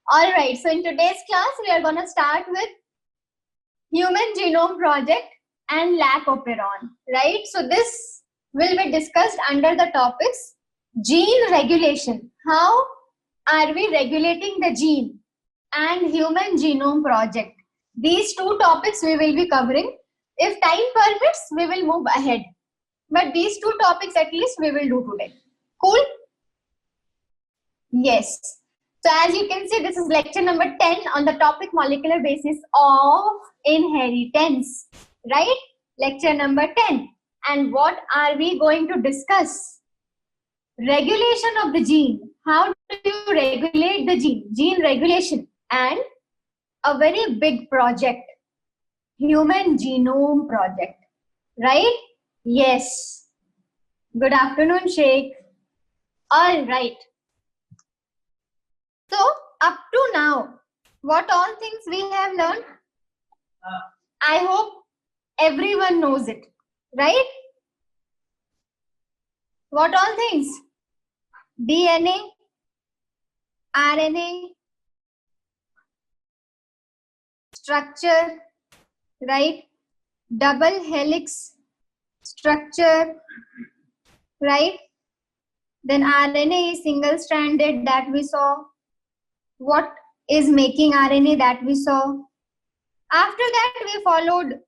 All right, so in today's class, we are going to start with Human Genome Project and lac operon, right? So this will be discussed under the topics gene regulation. How are we regulating the gene and Human Genome Project? These two topics we will be covering. If time permits, we will move ahead. But these two topics at least we will do today. Cool? Yes. So as you can see, this is lecture number 10 on the topic molecular basis of inheritance, right? Lecture number 10. And what are we going to discuss? Regulation of the gene. How do you regulate the gene? Gene regulation. And a very big project, Human Genome Project, right? Yes. Good afternoon, Sheikh. All right. So, up to now, what all things we have learned? I hope everyone knows it, right? What all things? DNA, RNA, structure, right? Double helix structure, right? Then RNA is single-stranded that we saw. What is making RNA that we saw? After that, we followed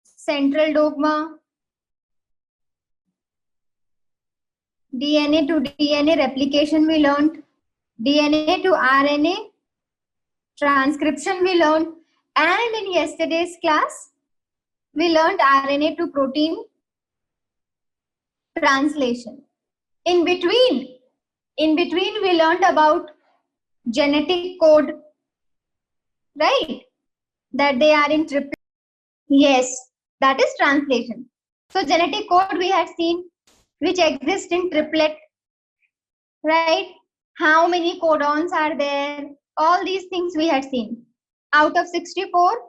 central dogma, DNA to DNA replication we learned, DNA to RNA transcription we learned, and in yesterday's class, we learned RNA to protein translation. In between we learned about genetic code, right? That they are in triplet. Yes, that is translation. So genetic code we had seen, which exists in triplet, right? How many codons are there? All these things we had seen. Out of 64,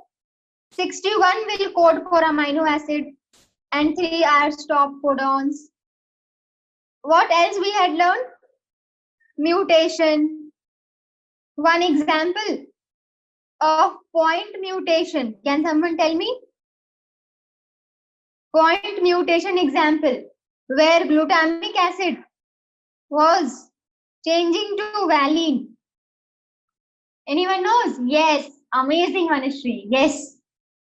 61 will code for amino acid and 3 are stop codons. What else we had learned? Mutation. One example of point mutation. Can someone tell me? Point mutation example, where glutamic acid was changing to valine. Anyone knows? Yes. Amazing, Manishri. Yes.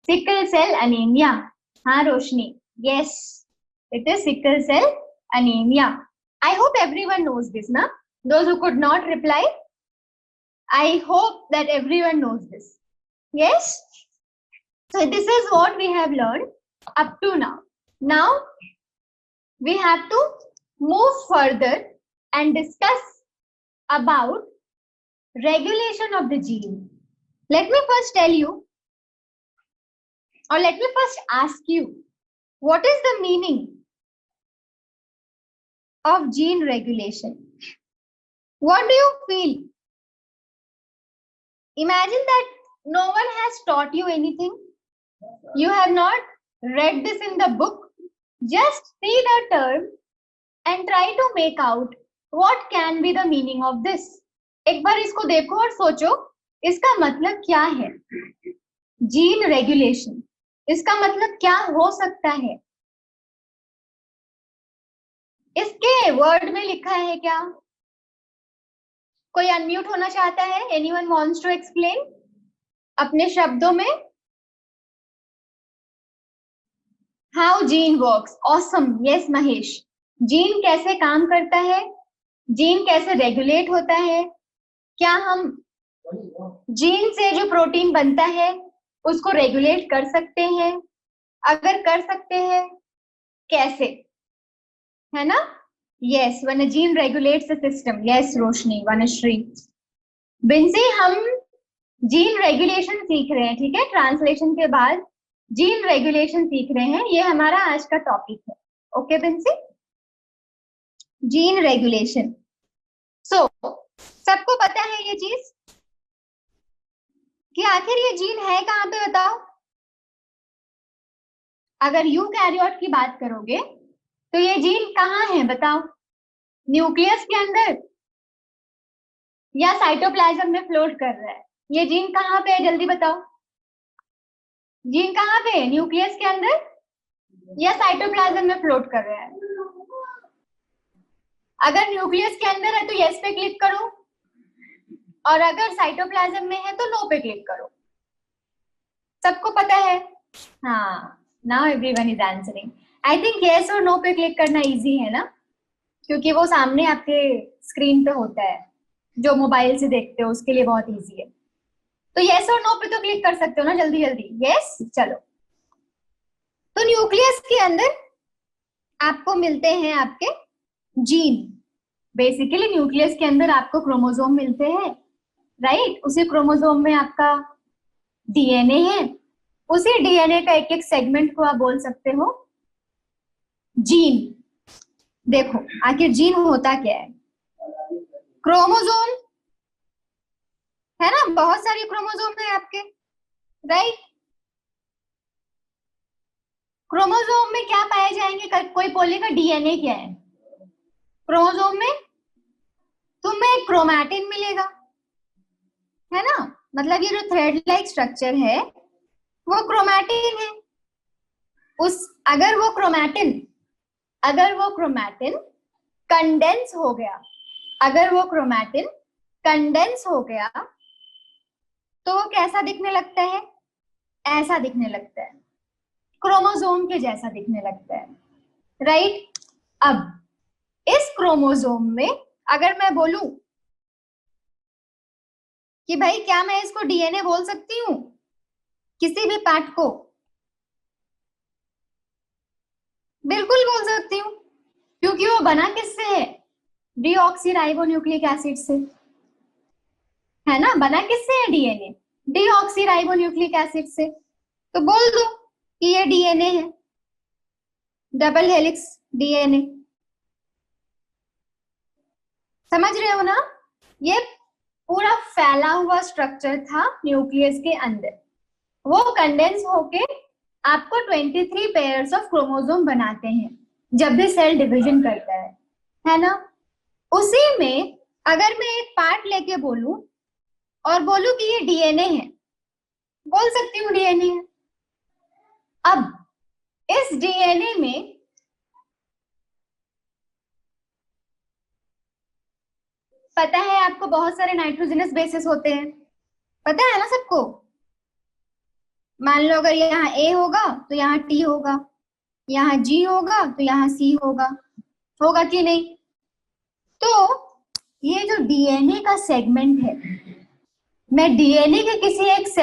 Sickle cell anemia. Haan, Roshni. Yes. It is sickle cell anemia. I hope everyone knows this, na? Those who could not reply, I hope that everyone knows this. Yes? So this is what we have learned up to now. Now, we have to move further and discuss about regulation of the gene. Let me first tell you, or let me first ask you, what is the meaning of gene regulation? What do you feel? Imagine that no one has taught you anything. You have not read this in the book. Just see the term and try to make out what can be the meaning of this. एक बार इसको देखो और सोचो इसका मतलब क्या है? Gene regulation, इसका मतलब क्या हो सकता है? इसके वर्ड में लिखा है क्या? कोई अनम्यूट होना चाहता है? एनीवन वांट्स टू एक्सप्लेन अपने शब्दों में? How gene works? Awesome. Yes Mahesh. Gene कैसे काम करता है? जीन कैसे रेगुलेट होता है? क्या हम जीन से जो प्रोटीन बनता है उसको रेगुलेट कर सकते हैं? अगर कर सकते हैं कैसे? है ना? Yes, when a gene regulates the system. Yes Roshni, Vanashree, Binsy, हम जीन रेगुलेशन सीख रहे हैं, ठीक है? ट्रांसलेशन के बाद जीन रेगुलेशन सीख रहे हैं, ये हमारा आज का टॉपिक है. Okay Binsy? Gene regulation. So सबको पता है ये चीज कि आखिर ये जीन है कहाँ पे, बताओ? अगर यूकैरियोट की बात करोगे तो ये जीन कहाँ है बताओ? न्यूक्लियस के अंदर, या साइटोप्लाज्म में फ्लोट कर रहा है। ये जीन कहाँ पे है जल्दी बताओ, जीन कहाँ पे है, न्यूक्लियस के अंदर या साइटोप्लाज्म में फ्लोट कर रहा है? अगर न्यूक्लियस के अंदर है तो यस पे क्लिक करो, और अगर साइटोप्लाज्म में है तो नो पे क्लिक करो। सबको पता है? हाँ, now everyone is answering. I think yes और नो पे क्लिक करना इजी है ना, क्योंकि वो सामने आपके स्क्रीन पे होता है, जो मोबाइल से देखते हो उसके लिए बहुत इजी है। तो यस और नो पे तो क्लिक कर सकते हो ना जल्दी जल्दी। यस, चलो। तो न्यूक्लियस के अंदर आपको मिलते हैं आपके जीन। बेसिकली न्यूक्लियस के अंदर आपको क्रोमोसोम मिलते हैं, राइट? उसी क्रोमोसोम में आपका डीएनए है, उसी डीएनए का एक एक सेगमेंट को आप बोल सकते हो जीन। देखो आखिर जीन होता क्या है? क्रोमोसोम है ना, बहुत सारे क्रोमोसोम है आपके, राइट? क्रोमोसोम में क्या पाए जाएंगे? कोई बोलेगा डीएनए क्या है? क्रोमोसोम में तुम्हें एक क्रोमैटिन मिलेगा, है ना? मतलब ये जो थ्रेड लाइक स्ट्रक्चर है वो क्रोमैटिन है। उस अगर वो क्रोमैटिन कंडेंस हो गया, अगर वो क्रोमैटिन कंडेंस हो गया तो वो कैसा दिखने लगता है? ऐसा दिखने लगता है, क्रोमोसोम के जैसा दिखने लगता है, राइट? अब इस क्रोमोसोम में अगर मैं बोलूं कि भाई क्या मैं इसको डीएनए बोल सकती हूँ किसी भी पार्ट को? बिल्कुल बोल सकती हूँ, क्योंकि वो बना किससे है? डीऑक्सीराइबोन्यूक्लिक एसिड से, है ना? बना किससे है डीएनए? डीऑक्सीराइबोन्यूक्लिक एसिड से। तो बोल दो कि ये डीएनए है, डबल हेलिक्स डीएनए। समझ रहे हो ना? ये पूरा फैला हुआ स्ट्रक्चर था न्यूक्लियस के अंदर, वो कंडेंस होके आपको 23 पेयर्स ऑफ क्रोमोसोम बनाते हैं जब भी सेल डिवीजन करता है ना? उसी में अगर मैं एक पार्ट लेके बोलूं और बोलूं कि ये डीएनए है, बोल सकती हूँ डीएनए है। अब इस डीएनए में पता है आपको बहुत सारे नाइट्रोजनस बेसिस होते हैं, पता है ना सबको? मान लो अगर यहाँ ए होगा तो यहाँ टी होगा, यहाँ जी होगा तो यहाँ सी होगा, होगा कि नहीं? तो ये जो डीएनए का सेगमेंट है, मैं डीएनए के किसी एक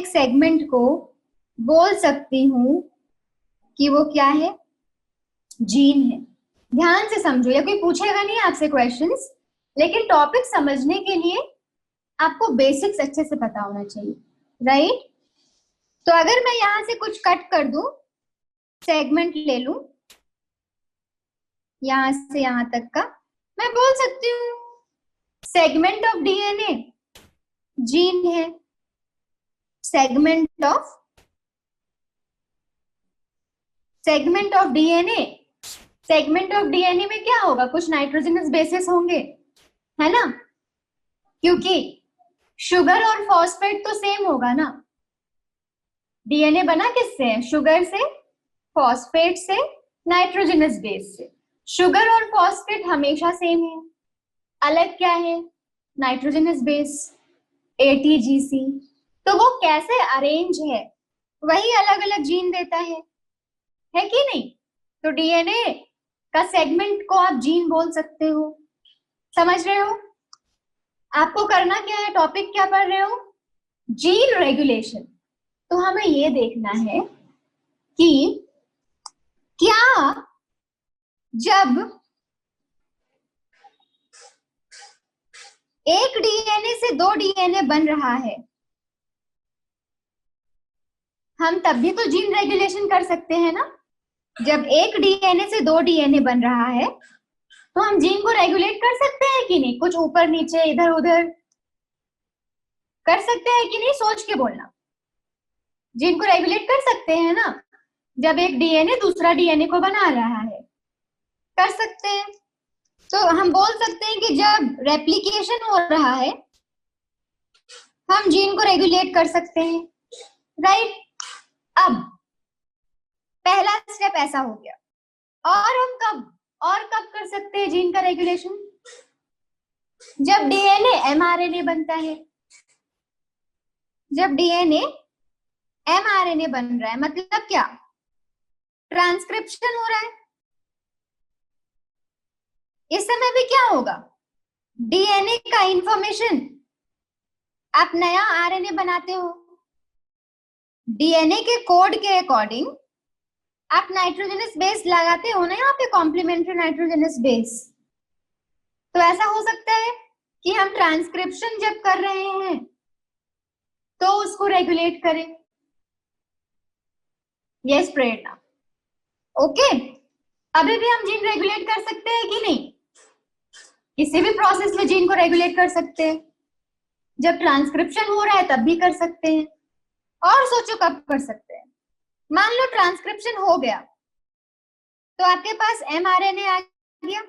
सेगमेंट को बोल सकती हूँ कि वो क्या है? जीन है। ध्यान से समझो, या कोई पूछेगा नहीं आपसे क्वेश्चंस, लेकिन टॉपिक समझने के लिए आपको बेसिक्स अच्छे से पता होना चाहिए, राइट? तो अगर मैं यहां से कुछ कट कर दूं, सेगमेंट ले लूं यहां से यहां तक का, मैं बोल सकती हूँ सेगमेंट ऑफ डीएनए जीन है। सेगमेंट ऑफ डीएनए में क्या होगा? कुछ नाइट्रोजनस बेसिस होंगे, है ना? क्योंकि शुगर और फॉस्फेट तो सेम होगा ना। डीएनए बना किससे है? शुगर से, फॉस्फेट से, नाइट्रोजनस बेस से। शुगर और फॉस्फेट हमेशा सेम है, अलग क्या है? Nitrogenous base, ATGC. तो वो कैसे अरेंज है वही अलग अलग जीन देता है कि नहीं? तो डीएनए का सेगमेंट को आप जीन बोल सकते हो। समझ रहे हो? आपको करना क्या है? टॉपिक क्या पढ़ रहे हो? Gene regulation. तो हमें ये देखना है कि क्या जब एक डीएनए से दो डीएनए बन रहा है, हम तब भी तो जीन रेगुलेशन कर सकते हैं ना? जब एक डीएनए से दो डीएनए बन रहा है तो हम जीन को रेगुलेट कर सकते हैं कि नहीं? कुछ ऊपर नीचे इधर उधर कर सकते हैं कि नहीं? सोच के बोलना। जीन को रेगुलेट कर सकते हैं ना? जब एक डीएनए दूसरा डीएनए को बना रहा है, कर सकते हैं। तो हम बोल सकते हैं कि जब रेप्लिकेशन हो रहा है हम जीन को रेगुलेट कर सकते हैं, राइट। अब पहला स्टेप ऐसा हो गया, और हम कब कर सकते हैं जीन का रेगुलेशन? जब डीएनए एमआरएनए बनता है। जब डीएनए एमआरएनए बन रहा है मतलब क्या? ट्रांसक्रिप्शन हो रहा है। इस समय भी क्या होगा? डीएनए का इंफॉर्मेशन, आप नया आरएनए बनाते हो, डीएनए के कोड के अकॉर्डिंग आप नाइट्रोजनस बेस लगाते हो ना यहाँ पे, कॉम्प्लीमेंट्री नाइट्रोजनस बेस। तो ऐसा हो सकता है कि हम ट्रांसक्रिप्शन जब कर रहे हैं तो उसको रेगुलेट करें। यस प्रेरणा, ओके। अभी भी हम जीन रेगुलेट कर सकते हैं कि नहीं? किसी भी प्रोसेस में जीन को रेगुलेट कर सकते हैं। जब ट्रांसक्रिप्शन हो रहा है तब भी कर सकते हैं। और सोचो कब कर सकते हैं? मान लो ट्रांसक्रिप्शन हो गया तो आपके पास एमआरएनए आ गया।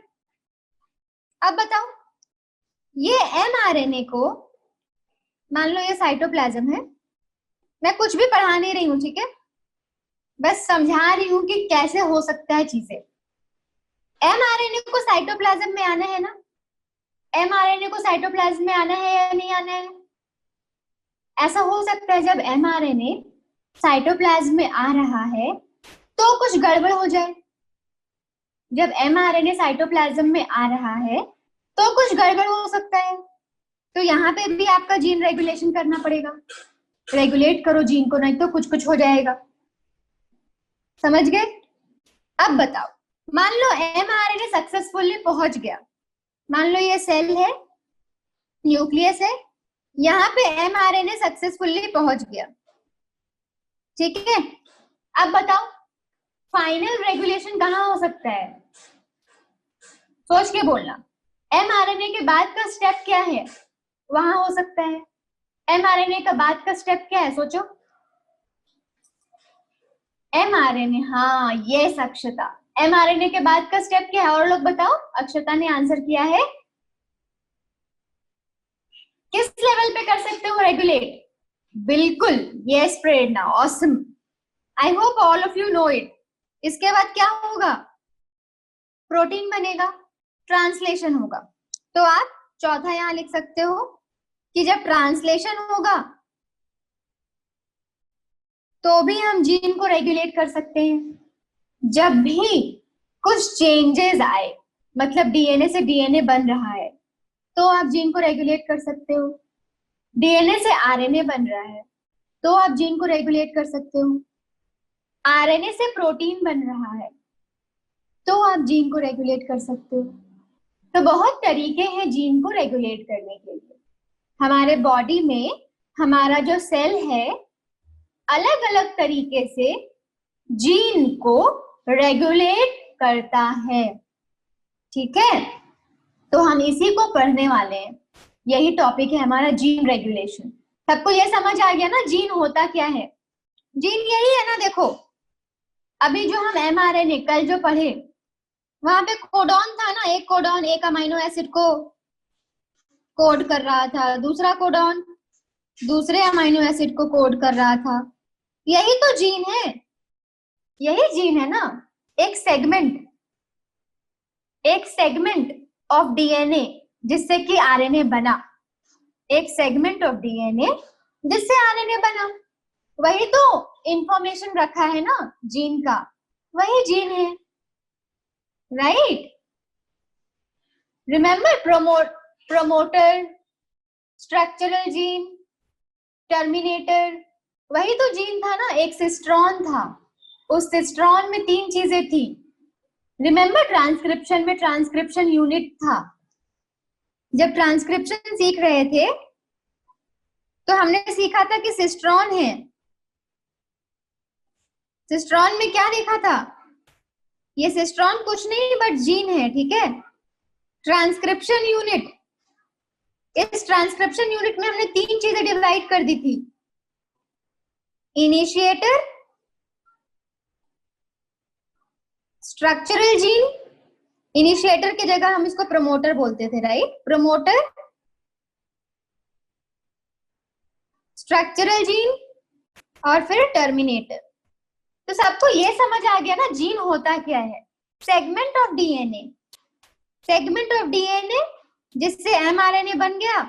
अब बताओ, ये एमआरएनए को, मान लो ये साइटोप्लाज्म है, मैं कुछ भी पढ़ा नहीं रही हूं, ठीक है, बस समझा रही हूं कि कैसे हो सकता है चीजें। एमआरएनए को साइटोप्लाज्म में आना है ना, एमआरएनए को साइटोप्लाज्म में आना है या नहीं आना है? ऐसा हो सकता है जब एमआरएनए साइटोप्लाज्म में आ रहा है तो कुछ गड़बड़ हो जाए। जब एमआरएनए साइटोप्लाज्म में आ रहा है तो कुछ गड़बड़ हो सकता है। तो यहाँ पे भी आपका जीन रेगुलेशन करना पड़ेगा। रेगुलेट करो जीन को, नहीं तो कुछ कुछ हो जाएगा। समझ गए? अब बताओ, मान लो एमआरएनए सक्सेसफुली पहुंच गया। मान लो ये सेल है, न्यूक्लियस है, यहाँ पे एमआरएनए सक्सेसफुली पहुंच गया, ठीक है। अब बताओ फाइनल रेगुलेशन कहाँ हो सकता है? सोच के बोलना। एमआरएनए के बाद का स्टेप क्या है? वहां हो सकता है। एमआरएनए का बाद का स्टेप क्या है? सोचो। एमआरएनए, हाँ यस अक्षता, एमआरएनए के बाद का स्टेप क्या है? और लोग बताओ। अक्षता ने आंसर किया है। किस लेवल पे कर सकते हो रेगुलेट? बिल्कुल, yes Prerna, awesome. I hope all of you know it. इसके बाद क्या होगा? प्रोटीन बनेगा, ट्रांसलेशन होगा। तो आप चौथा यहां लिख सकते हो कि जब ट्रांसलेशन होगा तो भी हम जीन को रेगुलेट कर सकते हैं। जब भी कुछ चेंजेस आए, मतलब डीएनए से डीएनए बन रहा है, तो आप जीन को रेगुलेट कर सकते हो। डीएनए से आरएनए बन रहा है तो आप जीन को रेगुलेट कर सकते हो। आरएनए से प्रोटीन बन रहा है तो आप जीन को रेगुलेट कर सकते हो। तो बहुत तरीके हैं जीन को रेगुलेट करने के लिए। हमारे बॉडी में हमारा जो सेल है अलग अलग तरीके से जीन को रेगुलेट करता है, ठीक है। तो हम इसी को पढ़ने वाले हैं। यही टॉपिक है हमारा, जीन रेगुलेशन। सबको ये समझ आ गया ना जीन होता क्या है? जीन यही है ना, देखो अभी जो हम एमआरएनए कल जो पढ़े वहां पे कोडॉन था ना, एक कोडॉन एक अमाइनो एसिड को कोड कर रहा था, दूसरा कोडॉन दूसरे अमाइनो एसिड को कोड कर रहा था। यही तो जीन है, यही जीन है ना। एक सेगमेंट ऑफ डीएनए जिससे कि आरएनए बना, एक सेगमेंट ऑफ डीएनए जिससे आरएनए बना, वही तो इंफॉर्मेशन रखा है ना जीन का, वही जीन है, right. Remember promoter, structural gene, terminator, वही तो जीन था ना। एक सिस्ट्रॉन था, उस सिस्ट्रॉन में 3 चीजें थी। रिमेम्बर ट्रांसक्रिप्शन में ट्रांसक्रिप्शन यूनिट था। जब ट्रांसक्रिप्शन सीख रहे थे तो हमने सीखा था कि सिस्ट्रॉन है। सिस्ट्रॉन में क्या देखा था? ये सिस्ट्रॉन कुछ नहीं बट जीन है, ठीक है। ट्रांसक्रिप्शन यूनिट, इस ट्रांसक्रिप्शन यूनिट में हमने 3 चीजें डिवाइड कर दी थी। इनिशिएटर, स्ट्रक्चरल जीन इनिशिएटर की जगह हम इसको प्रमोटर बोलते थे, राइट? प्रमोटर, स्ट्रक्चरल जीन और फिर टर्मिनेटर। तो सबको ये समझ आ गया ना जीन होता क्या है? Segment of DNA, segment of DNA जिससे एमआरएनए बन गया,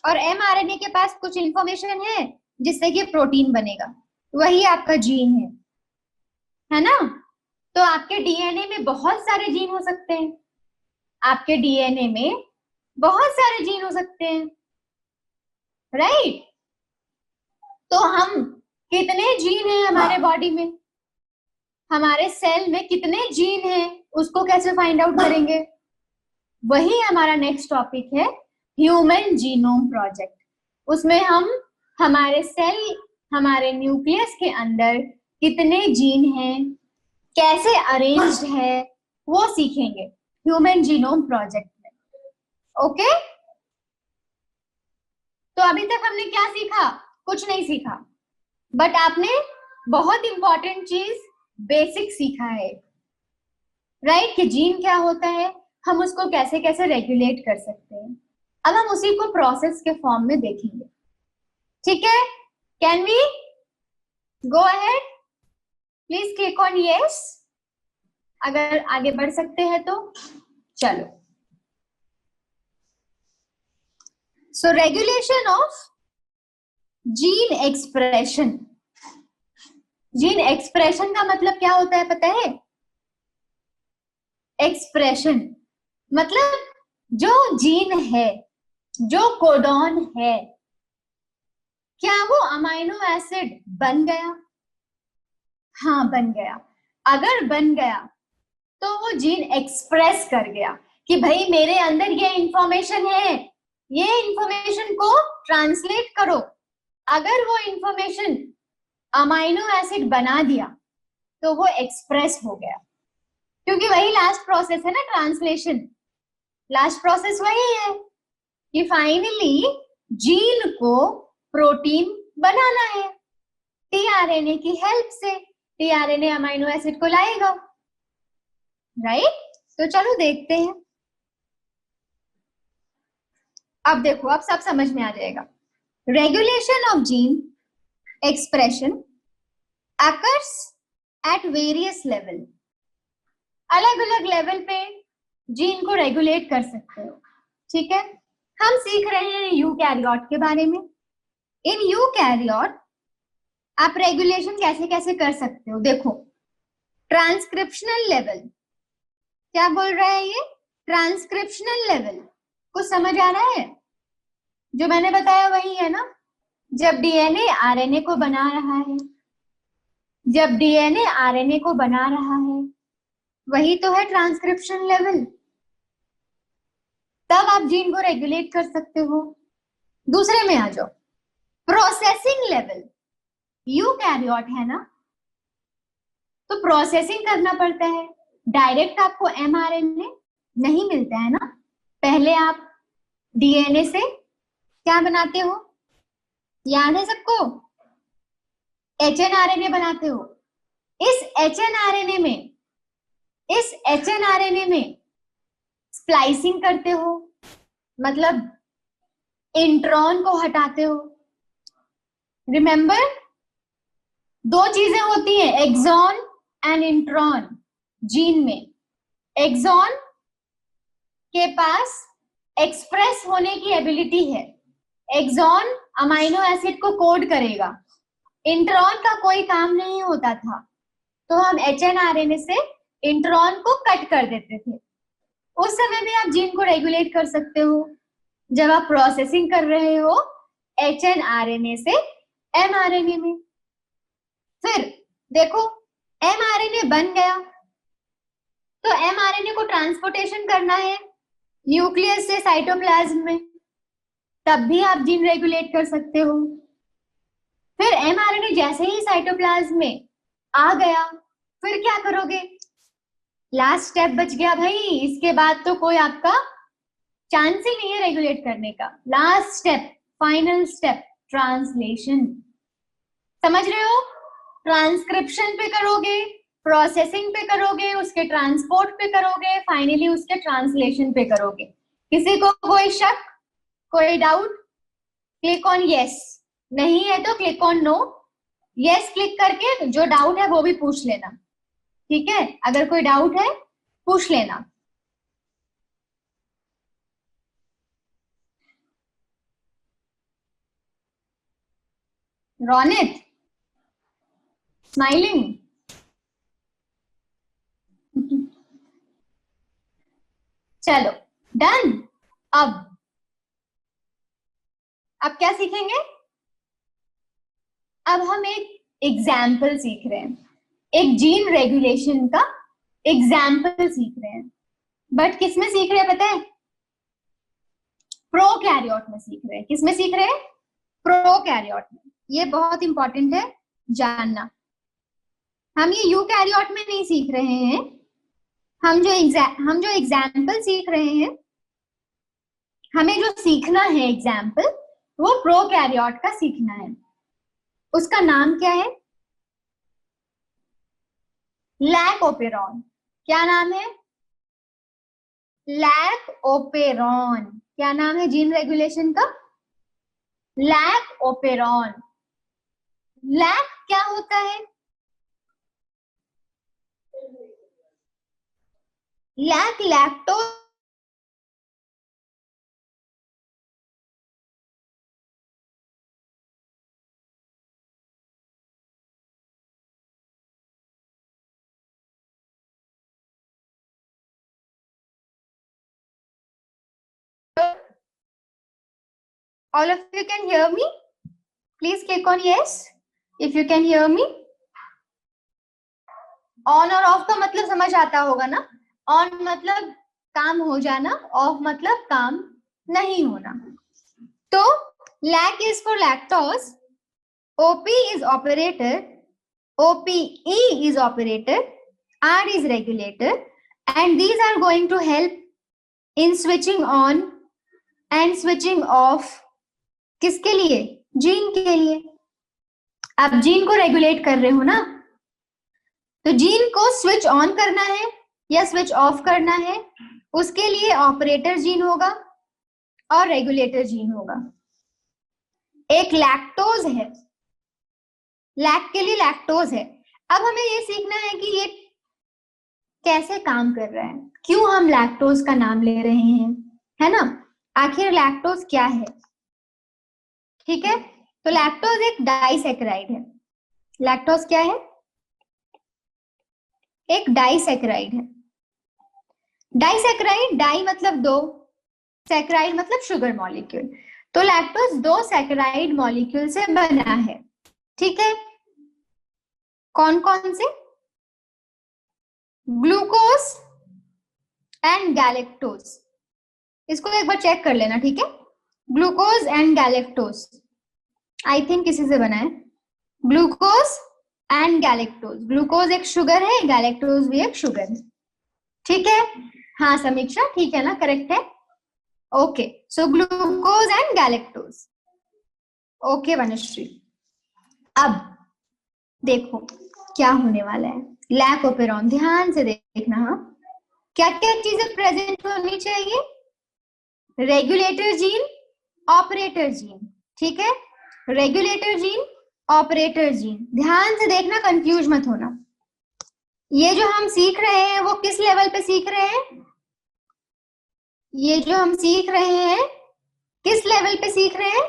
और एमआरएनए के पास कुछ इंफॉर्मेशन है जिससे कि प्रोटीन बनेगा, वही आपका जीन है ना? तो आपके डीएनए में बहुत सारे जीन हो सकते हैं, आपके डीएनए में बहुत सारे जीन हो सकते हैं, राइट? तो हम कितने जीन हैं हमारे बॉडी में, हमारे सेल में कितने जीन हैं, उसको कैसे फाइंड आउट करेंगे? वही हमारा नेक्स्ट टॉपिक है, ह्यूमन जीनोम प्रोजेक्ट। उसमें हम हमारे सेल, हमारे न्यूक्लियस के अंदर कितने जीन हैं, कैसे अरेंज्ड है, वो सीखेंगे ह्यूमन जीनोम प्रोजेक्ट में। ओके? तो अभी तक हमने क्या सीखा? कुछ नहीं सीखा, बट आपने बहुत इंपॉर्टेंट चीज बेसिक सीखा है, राइट? कि जीन क्या होता है, हम उसको कैसे कैसे रेगुलेट कर सकते हैं। अब हम उसी को प्रोसेस के फॉर्म में देखेंगे, ठीक है? Can we go ahead? Please click on yes अगर आगे बढ़ सकते हैं तो। चलो, so regulation of gene expression. Gene expression का मतलब क्या होता है पता है? एक्सप्रेशन मतलब जो जीन है, जो कोडॉन है, क्या वो अमाइनो एसिड बन गया? हाँ, बन गया। अगर बन गया तो वो जीन एक्सप्रेस कर गया कि भाई मेरे अंदर ये इंफॉर्मेशन है, ये इंफॉर्मेशन को ट्रांसलेट करो। अगर वो इंफॉर्मेशन अमाइनो एसिड बना दिया तो वो एक्सप्रेस हो गया, क्योंकि वही लास्ट प्रोसेस है ना, ट्रांसलेशन। लास्ट प्रोसेस वही है कि फाइनली जीन को प्रोटीन बनाना है टीआरएनए की हेल्प से। टीआरएनए अमाइनो एसिड को लाएगा, राइट? तो चलो देखते हैं। अब देखो, अब सब समझ में आ जाएगा। Regulation of gene expression occurs at various level. अलग अलग लेवल पे जीन को रेगुलेट कर सकते हो, ठीक है? हम सीख रहे हैं यूकैरियोट के बारे में। इन यूकैरियोट आप रेगुलेशन कैसे कैसे कर सकते हो, देखो। ट्रांसक्रिप्शनल लेवल, क्या बोल रहा है ये? ट्रांसक्रिप्शनल लेवल, कुछ समझ आ रहा है? जो मैंने बताया वही है ना? जब डीएनए आरएनए को बना रहा है, जब डीएनए आरएनए को बना रहा है, वही तो है ट्रांसक्रिप्शन लेवल। तब आप जीन को रेगुलेट कर सकते हो। दूसरे में आ जाओ, प्रोसेसिंग लेवल। यूकैरियोट है ना, तो प्रोसेसिंग करना पड़ता है। डायरेक्ट आपको एमआरएनए नहीं मिलता है ना, पहले आप डीएनए से क्या बनाते हो, याद है सबको? एचएनआरएनए बनाते हो। इस एचएनआरएनए में स्प्लाइसिंग करते हो, मतलब इंट्रॉन को हटाते हो। रिमेंबर, दो चीजें होती हैं, एक्सॉन एंड इंट्रॉन जीन में। एक्सॉन के पास एक्सप्रेस होने की एबिलिटी है, एक्सॉन अमाइनो एसिड को कोड करेगा। इंट्रॉन का कोई काम नहीं होता था, तो हम एचएनआरएनए से इंट्रॉन को कट कर देते थे। उस समय भी आप जीन को रेगुलेट कर सकते हो, जब आप प्रोसेसिंग कर रहे हो एचएनआरएनए से एमआरएनए में। फिर देखो, एमआरएनए बन गया तो एमआरएनए को ट्रांसपोर्टेशन करना है न्यूक्लियस से साइटोप्लाज्म में, तब भी आप जीन रेगुलेट कर सकते हो। फिर एमआरएनए जैसे ही साइटोप्लाज्म में आ गया, फिर क्या करोगे? लास्ट स्टेप बच गया भाई, इसके बाद तो कोई आपका चांस ही नहीं है रेगुलेट करने का। Last step, final step, translation. समझ रहे हो? ट्रांसक्रिप्शन पे करोगे प्रोसेसिंग पे करोगे, उसके ट्रांसपोर्ट पे करोगे, फाइनली उसके ट्रांसलेशन पे करोगे। किसी को कोई शक, कोई डाउट? क्लिक ऑन यस, नहीं है तो click on no. Yes click करके जो डाउट है वो भी पूछ लेना, ठीक है? अगर कोई डाउट है पूछ लेना। रोनित स्माइलिंग। चलो डन। अब क्या सीखेंगे? अब हम एक एग्जाम्पल सीख रहे हैं, एक जीन रेगुलेशन का एग्जाम्पल सीख रहे हैं। बट किसमें सीख रहे हैं पता है? प्रोकैरियोट में सीख रहे हैं। किसमें सीख रहे हैं? प्रोकैरियोट में। ये बहुत इंपॉर्टेंट है जानना। हम ये यूकैरियोट में नहीं सीख रहे हैं। हम जो एग्जाम्पल सीख रहे हैं, हमें जो सीखना है एग्जाम्पल, वो प्रोकैरियोट का सीखना है। उसका नाम क्या है? Lac operon. क्या नाम है? Lac operon. क्या नाम है जीन रेगुलेशन का? Lac operon. लैक क्या होता है? Lac lactose all of you can hear me? Please click on yes if you can hear me. On और ऑफ का मतलब समझ आता होगा ना? ऑन मतलब काम हो जाना, ऑफ मतलब काम नहीं होना। तो lac is for lactose, OP is operator, OPE is operator, R is regulator, and these are going to help in switching on and switching off. किसके लिए? जीन के लिए। अब जीन को रेगुलेट कर रहे हो ना, तो जीन को स्विच ऑन करना है या स्विच ऑफ करना है, उसके लिए ऑपरेटर जीन होगा और रेगुलेटर जीन होगा। एक लैक्टोज है, लैक के लिए लैक्टोज है। अब हमें ये सीखना है कि ये कैसे काम कर रहा है, क्यों हम लैक्टोज का नाम ले रहे हैं, है ना? आखिर लैक्टोज क्या है? ठीक है, तो लैक्टोज एक डाइसैकेराइड है। लैक्टोज क्या है? एक डाइसैकेराइड है। डाइसैकेराइड, डाई मतलब दो, सैकेराइड मतलब शुगर मॉलिक्यूल। तो लैक्टोज दो सैकेराइड मॉलिक्यूल से बना है, ठीक है? कौन कौन से? Glucose and galactose. इसको एक बार चेक कर लेना, ठीक है? Glucose and galactose, I think इसी से बना है। Glucose and galactose. ग्लूकोज एक शुगर है, गैलेक्टोज भी एक शुगर है, ठीक है? हाँ समीक्षा, ठीक है ना? करेक्ट है। Okay, so glucose and galactose. Okay Vanashree, अब देखो क्या होने वाला है। लैक ओपेरॉन, ध्यान से देखना। हाँ, क्या क्या चीजें प्रेजेंट होनी चाहिए? रेगुलेटर जीन, ऑपरेटर जीन, ठीक है? रेगुलेटर जीन, ऑपरेटर जीन, ध्यान से देखना, कंफ्यूज मत होना। ये जो हम सीख रहे हैं वो किस लेवल पे सीख रहे हैं? ये जो हम सीख रहे हैं किस लेवल पे सीख रहे हैं?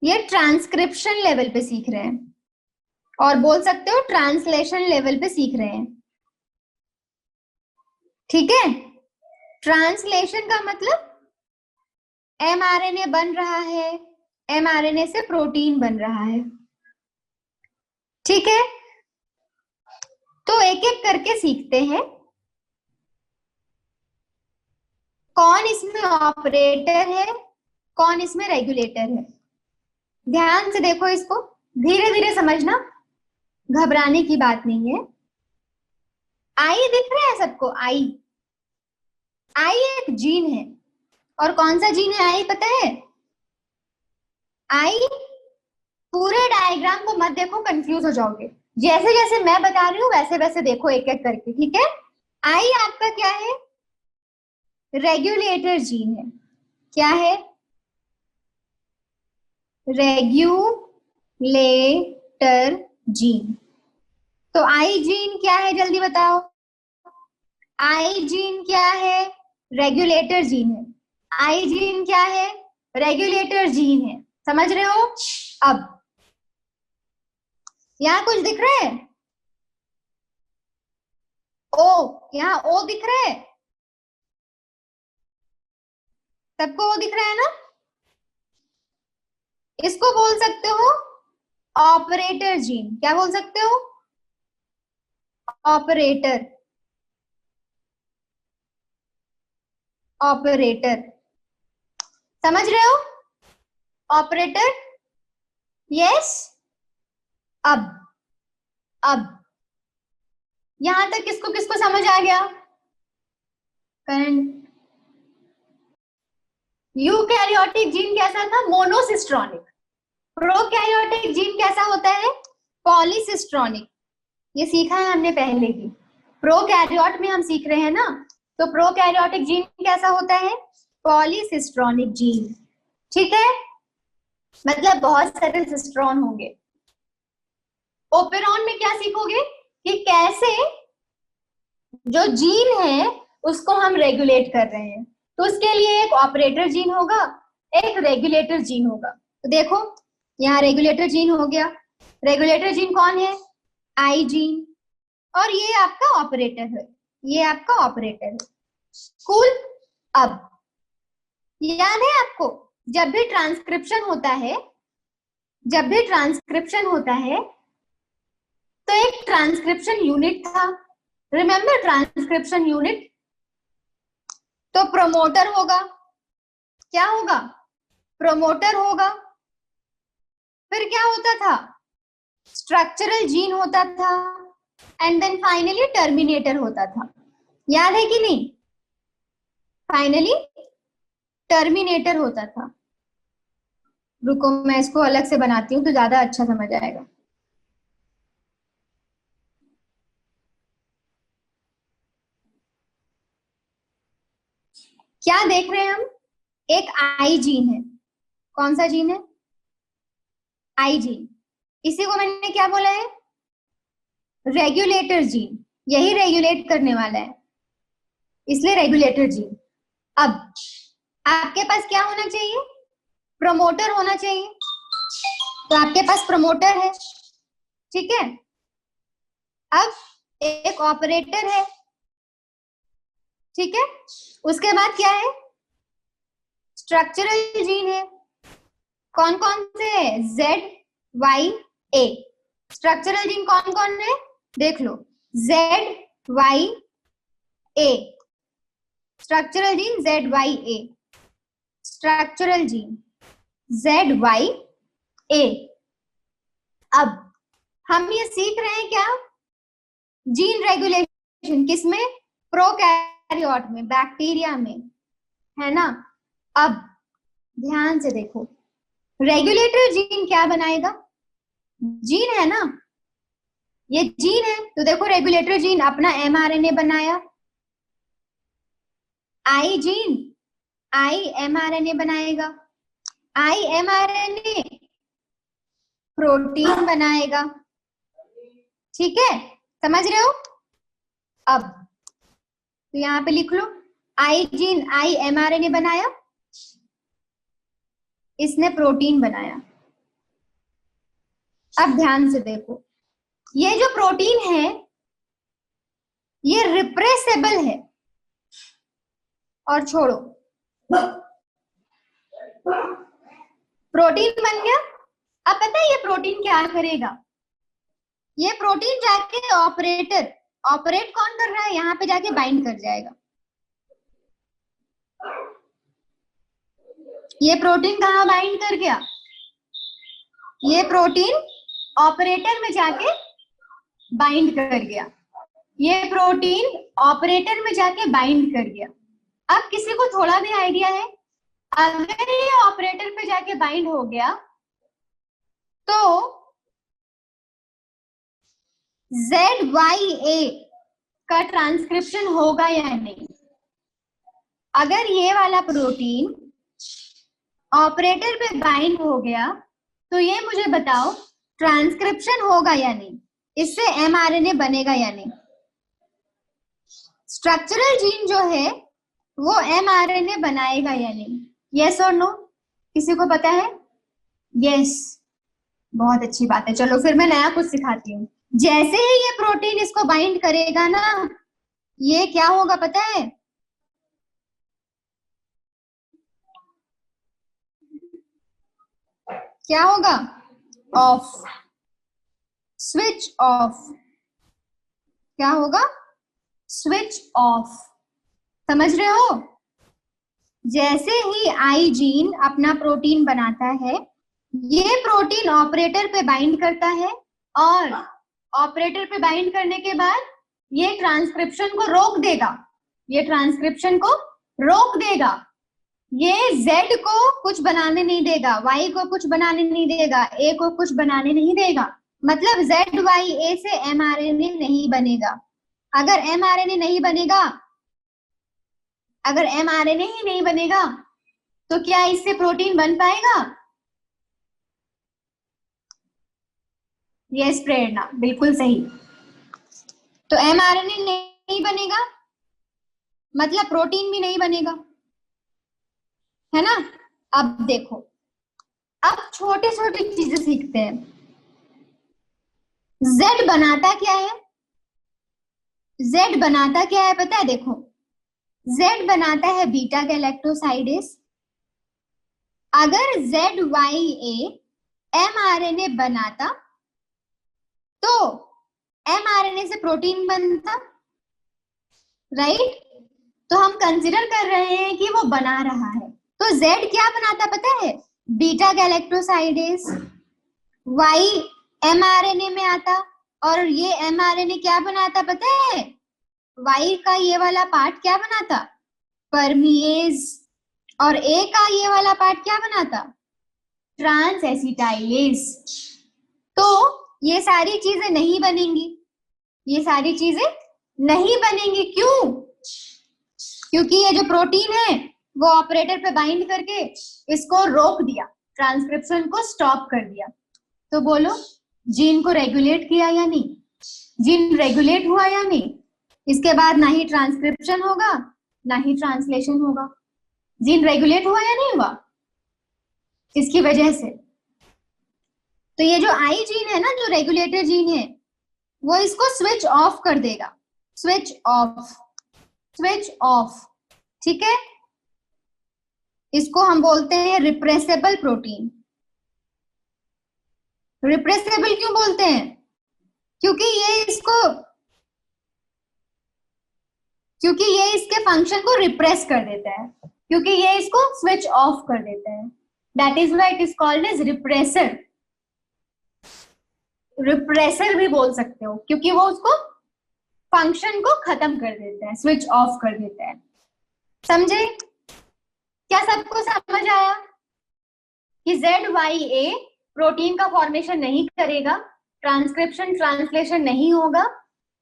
ये ट्रांसक्रिप्शन लेवल पे सीख रहे हैं, और बोल सकते हो ट्रांसलेशन लेवल पे सीख रहे हैं, ठीक है? ट्रांसलेशन का मतलब mRNA बन रहा है, mRNA से प्रोटीन बन रहा है, ठीक है? तो एक एक करके सीखते हैं। कौन इसमें ऑपरेटर है, कौन इसमें रेगुलेटर है? ध्यान से देखो इसको, धीरे धीरे समझना, घबराने की बात नहीं है। आई दिख रहा है सबको? आई, आई एक जीन है। और कौन सा जीन है आई पता है? आई, पूरे डायग्राम को मत देखो, कंफ्यूज हो जाओगे। जैसे जैसे मैं बता रही हूँ वैसे वैसे देखो एक एक करके, ठीक है। आई आपका क्या है? रेगुलेटर जीन है। क्या है? Regulator gene. तो आई जीन क्या है जल्दी बताओ। आई जीन क्या है? रेगुलेटर जीन है। आई जीन क्या है? रेगुलेटर जीन है। समझ रहे हो? अब यहाँ कुछ दिख रहा है? ओ, यहाँ ओ दिख रहा है? सबको वो दिख रहा है ना? इसको बोल सकते हो ऑपरेटर जीन। क्या बोल सकते हो? ऑपरेटर। ऑपरेटर, समझ रहे हो? ऑपरेटर। यस। अब यहां तक किसको किसको समझ आ गया? करंट। यूकैरियोटिक जीन कैसा था? मोनोसिस्ट्रॉनिक। प्रोकैरियोटिक जीन कैसा होता है? पॉलीसिस्ट्रॉनिक। ये सीखा है हमने पहले ही। प्रोकैरियोट में हम सीख रहे हैं ना, तो प्रोकैरियोटिक जीन कैसा होता है? Polycistronic gene. ठीक है, मतलब बहुत सारे सिस्ट्रॉन होंगे। ओपेरॉन में क्या सीखोगे कि कैसे जो जीन है उसको हम रेगुलेट कर रहे हैं। तो उसके लिए एक ऑपरेटर जीन होगा, एक रेगुलेटर जीन होगा। तो देखो यहाँ रेगुलेटर जीन हो गया। रेगुलेटर जीन कौन है? आई जीन। और ये आपका ऑपरेटर है, ये आपका ऑपरेटर है। कूल। अब याद है आपको, जब भी ट्रांसक्रिप्शन होता है, जब भी ट्रांसक्रिप्शन होता है तो एक ट्रांसक्रिप्शन यूनिट था। Remember transcription unit? तो प्रोमोटर होगा। क्या होगा? प्रोमोटर होगा। फिर क्या होता था? स्ट्रक्चरल जीन होता था। एंड देन फाइनली टर्मिनेटर होता था। याद है कि नहीं? फाइनली टर्मिनेटर होता था। रुको मैं इसको अलग से बनाती हूँ तो ज्यादा अच्छा समझ आएगा। क्या देख रहे हैं हम? एक आई जीन है। कौन सा जीन है? आई जीन। इसी को मैंने क्या बोला है? Regulator gene. यही रेगुलेट करने वाला है, इसलिए रेगुलेटर जीन। अब आपके पास क्या होना चाहिए? प्रमोटर होना चाहिए। तो आपके पास प्रमोटर है, ठीक है। अब एक ऑपरेटर है, ठीक है। उसके बाद क्या है? स्ट्रक्चरल जीन है। कौन कौन से है? जेड वाई ए। स्ट्रक्चरल जीन कौन कौन है देख लो। जेड वाई ए। स्ट्रक्चरल जीन जेड वाई ए। स्ट्रक्चरल जीन जेड वाई ए। अब हम ये सीख रहे हैं क्या? जीन रेगुलेशन किसमें? प्रोकैरियोट में, बैक्टीरिया में, है ना। अब ध्यान से देखो, रेगुलेटर जीन क्या बनाएगा? जीन है ना, ये जीन है। तो देखो रेगुलेटर जीन अपना एमआरएनए बनाया। आई जीन आई एमआरएनए बनाएगा। आई एमआरएनए प्रोटीन बनाएगा। ठीक है, समझ रहे हो? अब तो यहाँ पे लिख लो, आई जीन आई एमआरएनए बनाया, इसने प्रोटीन बनाया। अब ध्यान से देखो, ये जो प्रोटीन है ये रिप्रेसेबल है। और छोड़ो, प्रोटीन बन गया। अब पता है ये प्रोटीन क्या करेगा? ये प्रोटीन जाके ऑपरेट कौन कर रहा है? यहाँ पे जाके बाइंड कर जाएगा। ये प्रोटीन कहाँ बाइंड कर गया? ये प्रोटीन ऑपरेटर में जाके बाइंड कर गया। ये प्रोटीन ऑपरेटर में जाके बाइंड कर गया। अब किसी को थोड़ा भी आइडिया है, अगर ये ऑपरेटर पे जाके बाइंड हो गया तो ZYA का ट्रांसक्रिप्शन होगा या नहीं? अगर ये वाला प्रोटीन ऑपरेटर पे बाइंड हो गया तो ये मुझे बताओ ट्रांसक्रिप्शन होगा या नहीं, इससे mRNA बनेगा या नहीं? स्ट्रक्चरल जीन जो है वो mRNA बनाएगा या नहीं? यस और नो? किसी को पता है? यस, बहुत अच्छी बात है। चलो फिर मैं नया कुछ सिखाती हूँ। जैसे ही ये प्रोटीन इसको बाइंड करेगा ना, ये क्या होगा पता है? क्या होगा? Of, switch off. क्या होगा? Switch off. समझ रहे हो? जैसे ही आई जीन अपना प्रोटीन बनाता है, ये प्रोटीन ऑपरेटर पे बाइंड करता है और ऑपरेटर पे बाइंड करने के बाद ये ट्रांसक्रिप्शन को रोक देगा। ये ट्रांसक्रिप्शन को रोक देगा। ये Z को कुछ बनाने नहीं देगा, Y को कुछ बनाने नहीं देगा, A को कुछ बनाने नहीं देगा। मतलब ZYA से mRNA नहीं बनेगा। अगर mRNA नहीं बनेगा, अगर mRNA ही नहीं बनेगा तो क्या इससे प्रोटीन बन पाएगा? यस प्रेरणा, बिल्कुल सही। तो mRNA नहीं बनेगा मतलब प्रोटीन भी नहीं बनेगा, है ना? अब देखो, अब छोटे छोटे चीजें सीखते हैं। Z बनाता क्या है? Z बनाता क्या है पता है? देखो, Z बनाता है बीटा गैलेक्टोसाइडेस। अगर ZYA mRNA बनाता तो mRNA से प्रोटीन बनता, राइट? तो हम कंसीडर कर रहे हैं कि वो बना रहा है। तो Z क्या बनाता पता है? Beta galactosidase. Y mRNA में आता और ये mRNA क्या बनाता पता है? Y का ये वाला पार्ट क्या बनाता? परमिएज। और A का ये वाला पार्ट क्या बनाता? Transacetylase. तो ये सारी चीजें नहीं बनेंगी, ये सारी चीजें नहीं बनेंगी। क्यों? क्योंकि ये जो प्रोटीन है वो ऑपरेटर पे बाइंड करके इसको रोक दिया, ट्रांसक्रिप्शन को स्टॉप कर दिया। तो बोलो, जीन को रेगुलेट किया या नहीं? जीन रेगुलेट हुआ या नहीं? इसके बाद ना ही ट्रांसक्रिप्शन होगा ना ही ट्रांसलेशन होगा। जीन रेगुलेट हुआ या नहीं हुआ? इसकी वजह से। तो ये जो आई जीन है ना, जो रेगुलेटर जीन है, वो इसको स्विच ऑफ कर देगा। स्विच ऑफ, स्विच ऑफ, ठीक है? इसको हम बोलते हैं रिप्रेसेबल प्रोटीन। रिप्रेसेबल क्यों बोलते हैं? क्योंकि ये इसके फंक्शन को रिप्रेस कर देता है, क्योंकि ये इसको स्विच ऑफ कर देता है। That is why it is called as repressor. Repressor भी बोल सकते हो, क्योंकि वो उसको फंक्शन को खत्म कर देता है, स्विच ऑफ कर देता है। समझे? क्या सबको समझ आया कि ZYA प्रोटीन का फॉर्मेशन नहीं करेगा, ट्रांसक्रिप्शन ट्रांसलेशन नहीं होगा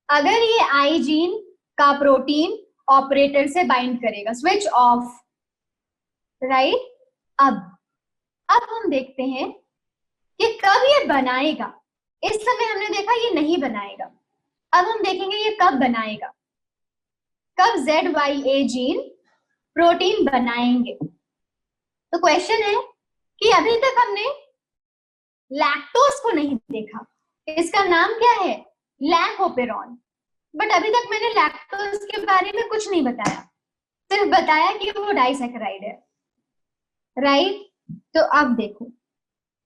अगर ये आई जीन का प्रोटीन ऑपरेटर से बाइंड करेगा, स्विच ऑफ, राइट? अब हम देखते हैं कि कब ये बनाएगा। इस समय हमने देखा ये नहीं बनाएगा, अब हम देखेंगे ये कब बनाएगा, कब ZYA जीन प्रोटीन बनाएंगे। तो क्वेश्चन है कि अभी तक हमने लैक्टोज को नहीं देखा, इसका नाम क्या है? लैकोपेरॉन। बट अभी तक मैंने लैक्टोज के बारे में कुछ नहीं बताया, सिर्फ बताया कि वो डाइसैकेराइड है, राइट? तो अब देखो,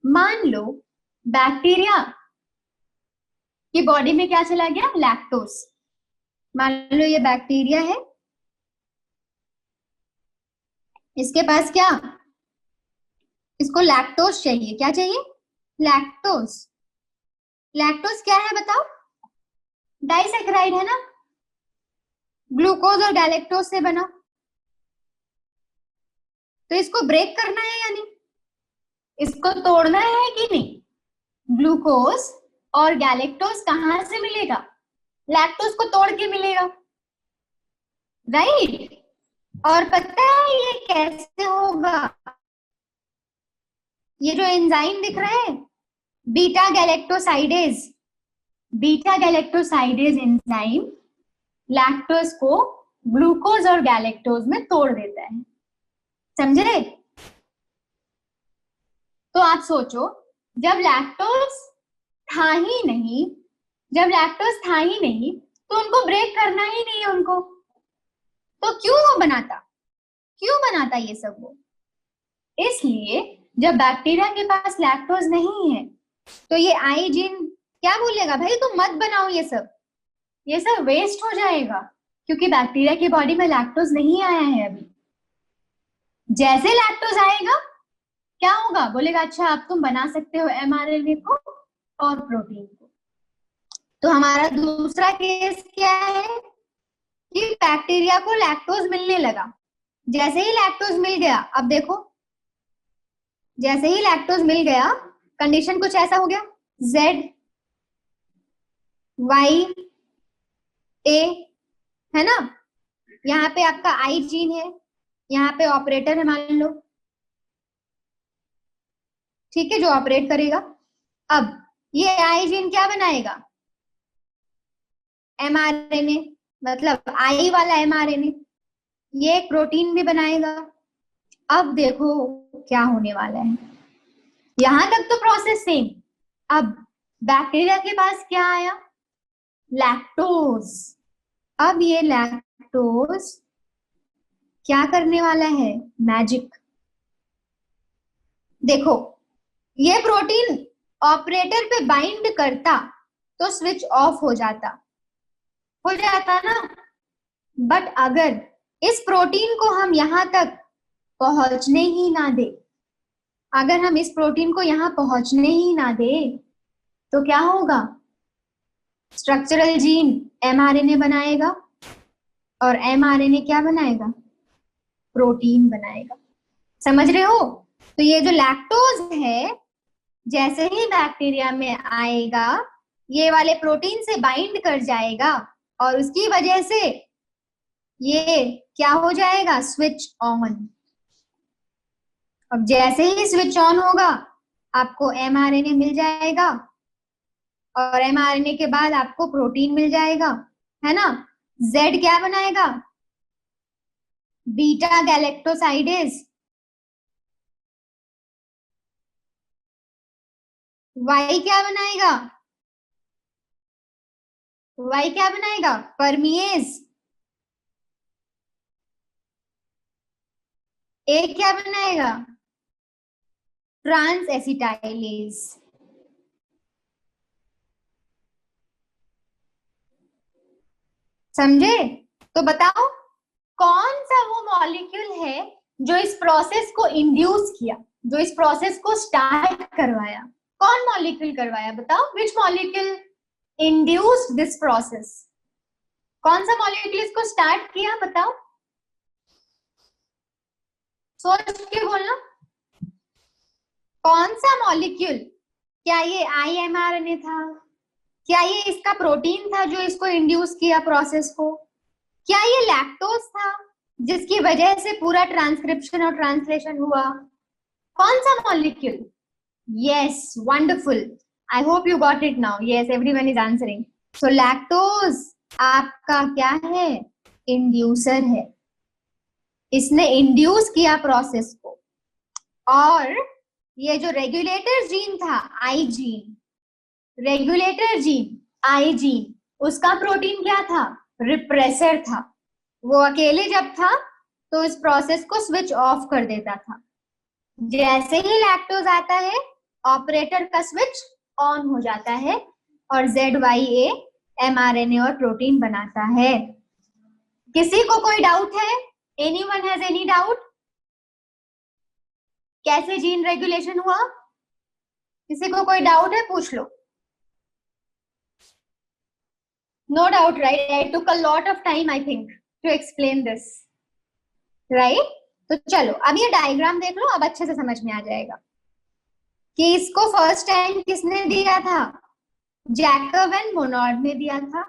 मान लो बैक्टीरिया की बॉडी में क्या चला गया? लैक्टोज। मान लो ये बैक्टीरिया है, इसके पास क्या? इसको लैक्टोज चाहिए। क्या चाहिए? लैक्टोज। लैक्टोज क्या है बताओ? डाइसैकेराइड है ना, ग्लूकोज और गैलेक्टोज से बना। तो इसको ब्रेक करना है या नहीं? इसको तोड़ना है कि नहीं? ग्लूकोज और गैलेक्टोज कहाँ से मिलेगा? लैक्टोज को तोड़ के मिलेगा, राइट। और पता है ये कैसे होगा? ये जो एंजाइम दिख रहा है, beta galactosidase, beta galactosidase enzyme lactose को ग्लूकोज और गैलेक्टोज में तोड़ देता है, समझे? तो आप सोचो, जब लैक्टोज था ही नहीं, जब लैक्टोज था ही नहीं तो उनको ब्रेक करना ही नहीं है उनको, तो क्यों वो बनाता, क्यों बनाता ये सब वो? इसलिए जब बैक्टीरिया के पास लैक्टोज नहीं है तो ये आई जीन क्या बोलेगा, भाई तुम मत बनाओ ये सब वेस्ट हो जाएगा, क्योंकि बैक्टीरिया की बॉडी में लैक्टोज नहीं आया है अभी। जैसे लैक्टोज आएगा क्या होगा, बोलेगा अच्छा अब तुम बना सकते हो एमआरएनए को और प्रोटीन को। तो हमारा दूसरा केस क्या है कि बैक्टीरिया को लैक्टोज मिलने लगा। जैसे ही लैक्टोज मिल गया, अब देखो, जैसे ही लैक्टोज मिल गया कंडीशन कुछ ऐसा हो गया, Z Y A, है ना? यहाँ पे आपका आई जीन है, यहाँ पे ऑपरेटर है मान लो, ठीक है, जो ऑपरेट करेगा। अब ये आई जीन क्या बनाएगा, एमआरएनए, मतलब आई वाला एमआरएनए, ये एक प्रोटीन भी बनाएगा। अब देखो क्या होने वाला है, यहां तक तो प्रोसेस सेम। अब बैक्टीरिया के पास क्या आया, लैक्टोज। अब ये लैक्टोज क्या करने वाला है, मैजिक। देखो ये प्रोटीन ऑपरेटर पे बाइंड करता तो स्विच ऑफ हो जाता ना, बट अगर इस प्रोटीन को हम यहां तक पहुंचने ही ना दे, अगर हम इस प्रोटीन को यहां पहुंचने ही ना दे तो क्या होगा, स्ट्रक्चरल जीन एमआरएनए बनाएगा और एमआरएनए क्या बनाएगा, प्रोटीन बनाएगा। समझ रहे हो? तो ये जो लैक्टोज है जैसे ही बैक्टीरिया में आएगा ये वाले प्रोटीन से बाइंड कर जाएगा और उसकी वजह से ये क्या हो जाएगा, स्विच ऑन। अब जैसे ही स्विच ऑन होगा आपको एमआरएनए मिल जाएगा और एमआरएनए के बाद आपको प्रोटीन मिल जाएगा, है ना? जेड क्या बनाएगा, बीटा गैलेक्टोसाइडेज। वाई क्या बनाएगा, वाई क्या बनाएगा, परमिएज। ए क्या बनाएगा, ट्रांस एसिटाइलेज। समझे? तो बताओ कौन सा वो मॉलिक्यूल है जो इस प्रोसेस को इंड्यूस किया, जो इस प्रोसेस को स्टार्ट करवाया? कौन मॉलिक्यूल करवाया, बताओ, which molecule induced this process? कौन सा मॉलिक्यूल इसको स्टार्ट किया, बताओ, सोच के बोलना। कौन सा मॉलिक्यूल? क्या ये आईएमआरएनए था? क्या ये इसका प्रोटीन था जो इसको इंड्यूस किया प्रोसेस को? क्या ये लैक्टोज था जिसकी वजह से पूरा ट्रांसक्रिप्शन और ट्रांसलेशन हुआ? कौन सा molecule? Yes, wonderful, I hope you got it now. Yes, everyone is answering. So lactose आपका क्या है, इंड्यूसर है, इसने इंड्यूस किया प्रोसेस को। और ये जो रेगुलेटर जीन था, आई gene, regulator gene I gene, उसका प्रोटीन क्या था, रिप्रेसर था। वो अकेले जब था तो इस प्रोसेस को स्विच ऑफ कर देता था। जैसे ही लैक्टोज आता है ऑपरेटर का स्विच ऑन हो जाता है और ZYA एमआरएनए और प्रोटीन बनाता है। किसी को कोई डाउट है? Anyone has any doubt? कैसे जीन रेगुलेशन हुआ? किसी को कोई डाउट है, पूछ लो। No doubt, right? I took a lot of time, I think, to explain this, right? तो चलो अब ये डायग्राम देख लो, अब अच्छे से समझ में आ जाएगा कि इसको फर्स्ट टाइम किसने दिया था, जैकब एंड मोनॉड ने दिया था।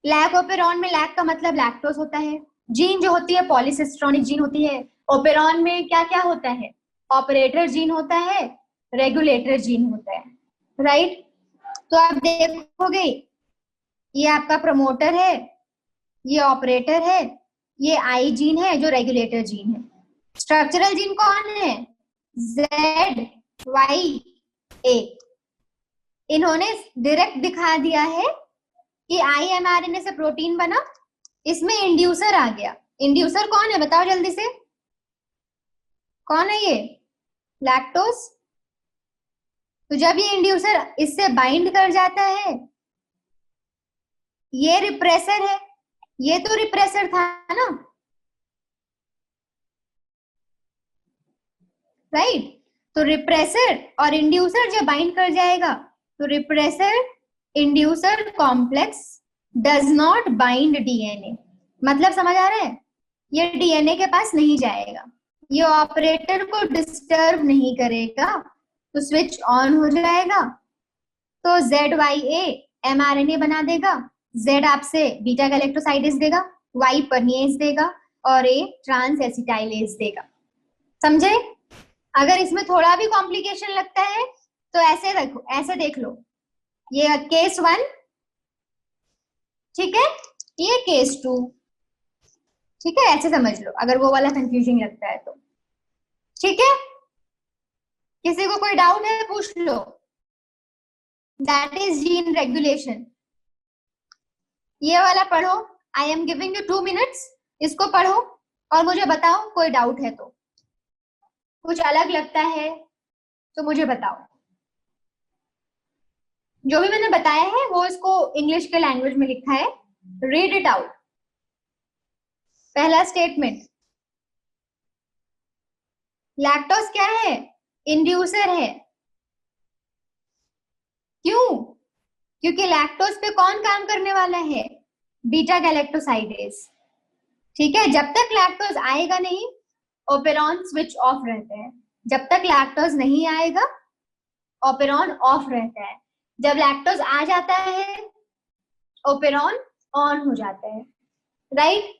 लैक ओपेरॉन में लैक का मतलब लैक्टोज होता है। जीन जो होती है पॉलीसिस्ट्रॉनिक जीन होती है। ओपेरॉन में क्या क्या होता है? ऑपरेटर जीन होता है, रेगुलेटर जीन होता है, राइट। तो आप देखोगे ये आपका प्रमोटर है, ये ऑपरेटर है, ये आई जीन है जो रेगुलेटर जीन है। स्ट्रक्चरल जीन कौन है? जेड वाई ए। इन्होंने डायरेक्ट दिखा दिया है कि ImRNA से प्रोटीन बना, इसमें इंड्यूसर आ गया। इंड्यूसर कौन है बताओ जल्दी से, कौन है ये? लैक्टोज। तो जब ये इंड्यूसर इससे बाइंड कर जाता है, ये रिप्रेसर है, ये तो रिप्रेसर था ना, राइट। तो रिप्रेसर और इंड्यूसर जब बाइंड कर जाएगा तो repressor inducer complex does not bind DNA। मतलब समझ आ रहा है? ये DNA के पास नहीं जाएगा, ये ऑपरेटर को डिस्टर्ब नहीं करेगा, तो स्विच ऑन हो जाएगा। तो ZYA mRNA बना देगा, Z आपसे बीटा गैलेक्टोसाइडेज देगा, Y परनिएज देगा और A ट्रांस एसिटाइलेज देगा। समझे? अगर इसमें थोड़ा भी कॉम्प्लिकेशन लगता है तो ऐसे रखो, ऐसे देख लो, ये केस 1, ठीक है, ये केस 2, ठीक है, ऐसे समझ लो अगर वो वाला कंफ्यूजिंग लगता है तो। ठीक है, किसी को कोई डाउट है पूछ लो। That is gene regulation. ये वाला पढ़ो, I am giving you 2 minutes, इसको पढ़ो और मुझे बताओ कोई डाउट है तो। कुछ अलग लगता है तो मुझे बताओ। जो भी मैंने बताया है वो इसको इंग्लिश के लैंग्वेज में लिखा है, रीड इट आउट। पहला स्टेटमेंट, लैक्टोज क्या है? इंड्यूसर है। क्यों? क्योंकि लैक्टोज पे कौन काम करने वाला है? Beta galactosidase. ठीक है, जब तक लैक्टोज आएगा नहीं ओपेरॉन स्विच ऑफ रहता है। जब तक लैक्टोज नहीं आएगा ओपेरॉन ऑफ रहता है। जब लैक्टोज आ जाता है ओपेरॉन ऑन हो जाता है, राइट।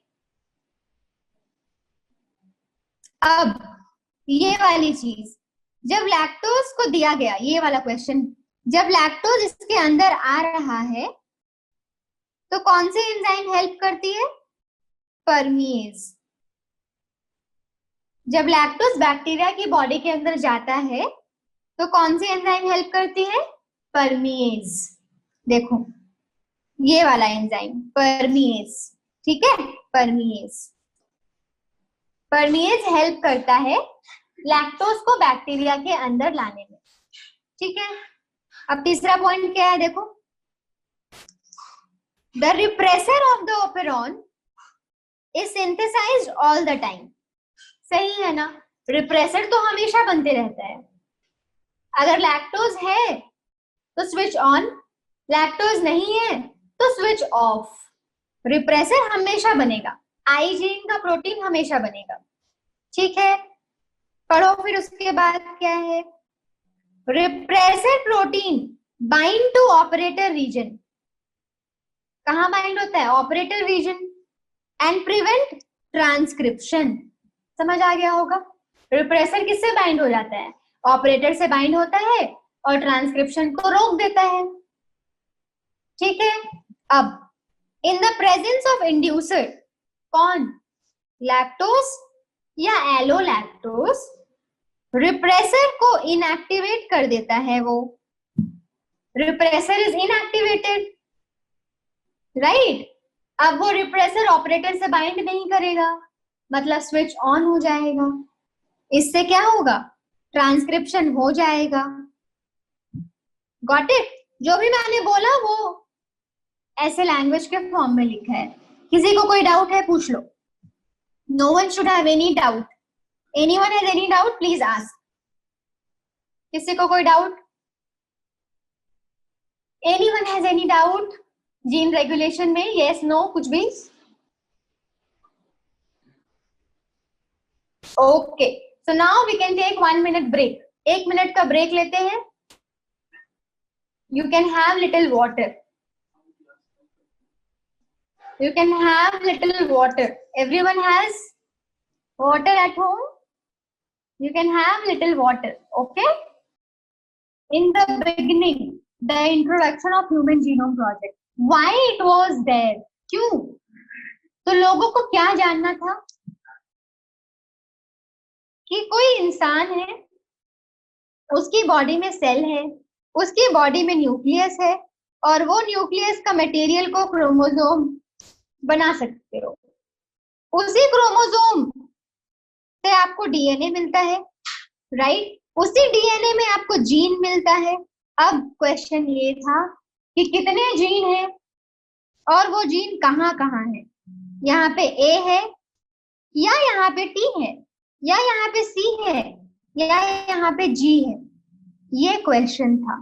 अब ये वाली चीज, जब लैक्टोज को दिया गया, ये वाला क्वेश्चन, जब लैक्टोज इसके अंदर आ रहा है तो कौन सी एंजाइम हेल्प करती है? परमीज। जब लैक्टोज बैक्टीरिया की बॉडी के अंदर जाता है तो कौन सी एंजाइम हेल्प करती है? परमीज। देखो ये वाला एंजाइम परमीज, ठीक है, परमीज। परमीज हेल्प करता है लैक्टोज को बैक्टीरिया के अंदर लाने में, ठीक है। अब तीसरा पॉइंट क्या है देखो, the repressor of the operon is synthesized all the time. सही है ना, रिप्रेसर तो हमेशा बनते रहता है। अगर लैक्टोज है तो स्विच ऑन, लैक्टोज नहीं है तो स्विच ऑफ। रिप्रेसर हमेशा बनेगा, आई जीन का प्रोटीन हमेशा बनेगा, ठीक है। पढ़ो फिर उसके बाद क्या है, repressor protein bind to operator region. कहां बाइंड होता है? Operator region, and prevent transcription. समझ आ गया होगा। रिप्रेसर किससे बाइंड हो जाता है? ऑपरेटर से बाइंड होता है और ट्रांसक्रिप्शन को रोक देता है, ठीक है। अब in the presence of inducer, कौन? लैक्टोज या एलोलैक्टोज, रिप्रेसर को इनएक्टिवेट कर देता है। वो रिप्रेसर इज इनएक्टिवेटेड, राइट। अब वो रिप्रेसर ऑपरेटर से बाइंड नहीं करेगा, मतलब स्विच ऑन हो जाएगा। इससे क्या होगा? ट्रांसक्रिप्शन हो जाएगा। Got it? जो भी मैंने बोला वो ऐसे लैंग्वेज के फॉर्म में लिखा है। किसी को कोई डाउट है पूछ लो। No one should have any doubt. Anyone has any doubt please ask. किसी को कोई doubt? Anyone has any doubt gene regulation में? यस नो कुछ भी? Okay, so now we can take 1 minute break. 1 minute का ब्रेक लेते हैं। You can have little water. You can have little water. Everyone has water at home. You can have little water. Okay. In the beginning, the introduction of Human Genome Project. Why it was there? क्यों? तो लोगों को क्या जानना था कि कोई इंसान है, उसकी बॉडी में सेल है, उसकी बॉडी में न्यूक्लियस है, और वो न्यूक्लियस का मटेरियल को क्रोमोसोम बना सकते हो। उसी क्रोमोसोम से आपको डीएनए मिलता है, राइट? उसी डीएनए में आपको जीन मिलता है। अब क्वेश्चन ये था कि कितने जीन है और वो जीन कहाँ कहाँ है। यहाँ पे ए है, या यहाँ पे टी है, या यहाँ पे सी है, या यहाँ पे जी है। ये क्वेश्चन था,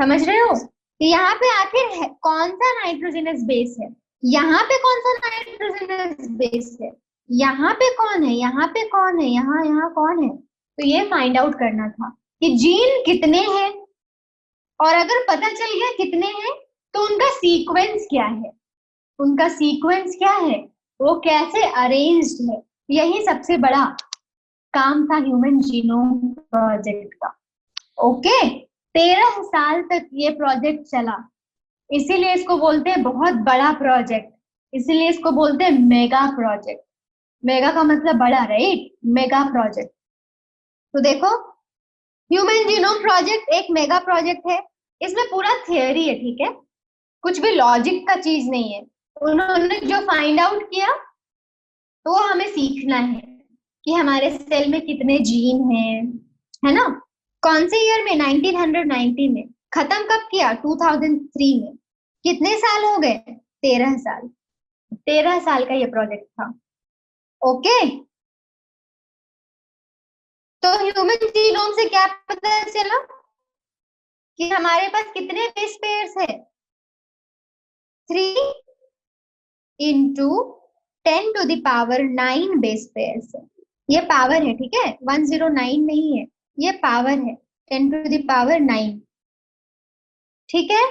समझ रहे हो? कि यहाँ पे आखिर है कौन सा नाइट्रोजनस बेस है, यहाँ पे कौन सा नाइट्रोजनस बेस है, यहाँ पे कौन है, यहाँ पे कौन है, यहाँ कौन है। तो ये फाइंड आउट करना था कि जीन कितने हैं, और अगर पता चल गया कितने हैं तो उनका सीक्वेंस क्या है, उनका सीक्वेंस क्या है, वो कैसे अरेंज्ड है। यही सबसे बड़ा काम था ह्यूमन जीनोम प्रोजेक्ट का। ओके, 13 साल तक ये प्रोजेक्ट चला, इसीलिए इसको बोलते हैं बहुत बड़ा प्रोजेक्ट, इसीलिए इसको बोलते हैं मेगा प्रोजेक्ट। मेगा का मतलब बड़ा, राइट? Mega project. तो देखो, ह्यूमन जीनोम प्रोजेक्ट एक मेगा प्रोजेक्ट है। इसमें पूरा थियोरी है, ठीक है? कुछ भी लॉजिक का चीज नहीं है। उन्होंने जो फाइंड आउट किया तो वो हमें सीखना है कि हमारे सेल में कितने जीन हैं, है ना? कौन से ईयर में? 1990 में। खत्म कब किया? 2003 में। कितने साल हो गए? 13 साल। 13 साल का ये प्रोजेक्ट था। ओके, तो ह्यूमन जीनोम से क्या पता चला कि हमारे पास कितने बेस पेयर्स है? 3 into 10 to the power 9 base pairs है। ये पावर है, ठीक है? 109 नहीं है, ये पावर है 10 to the power 9, ठीक है?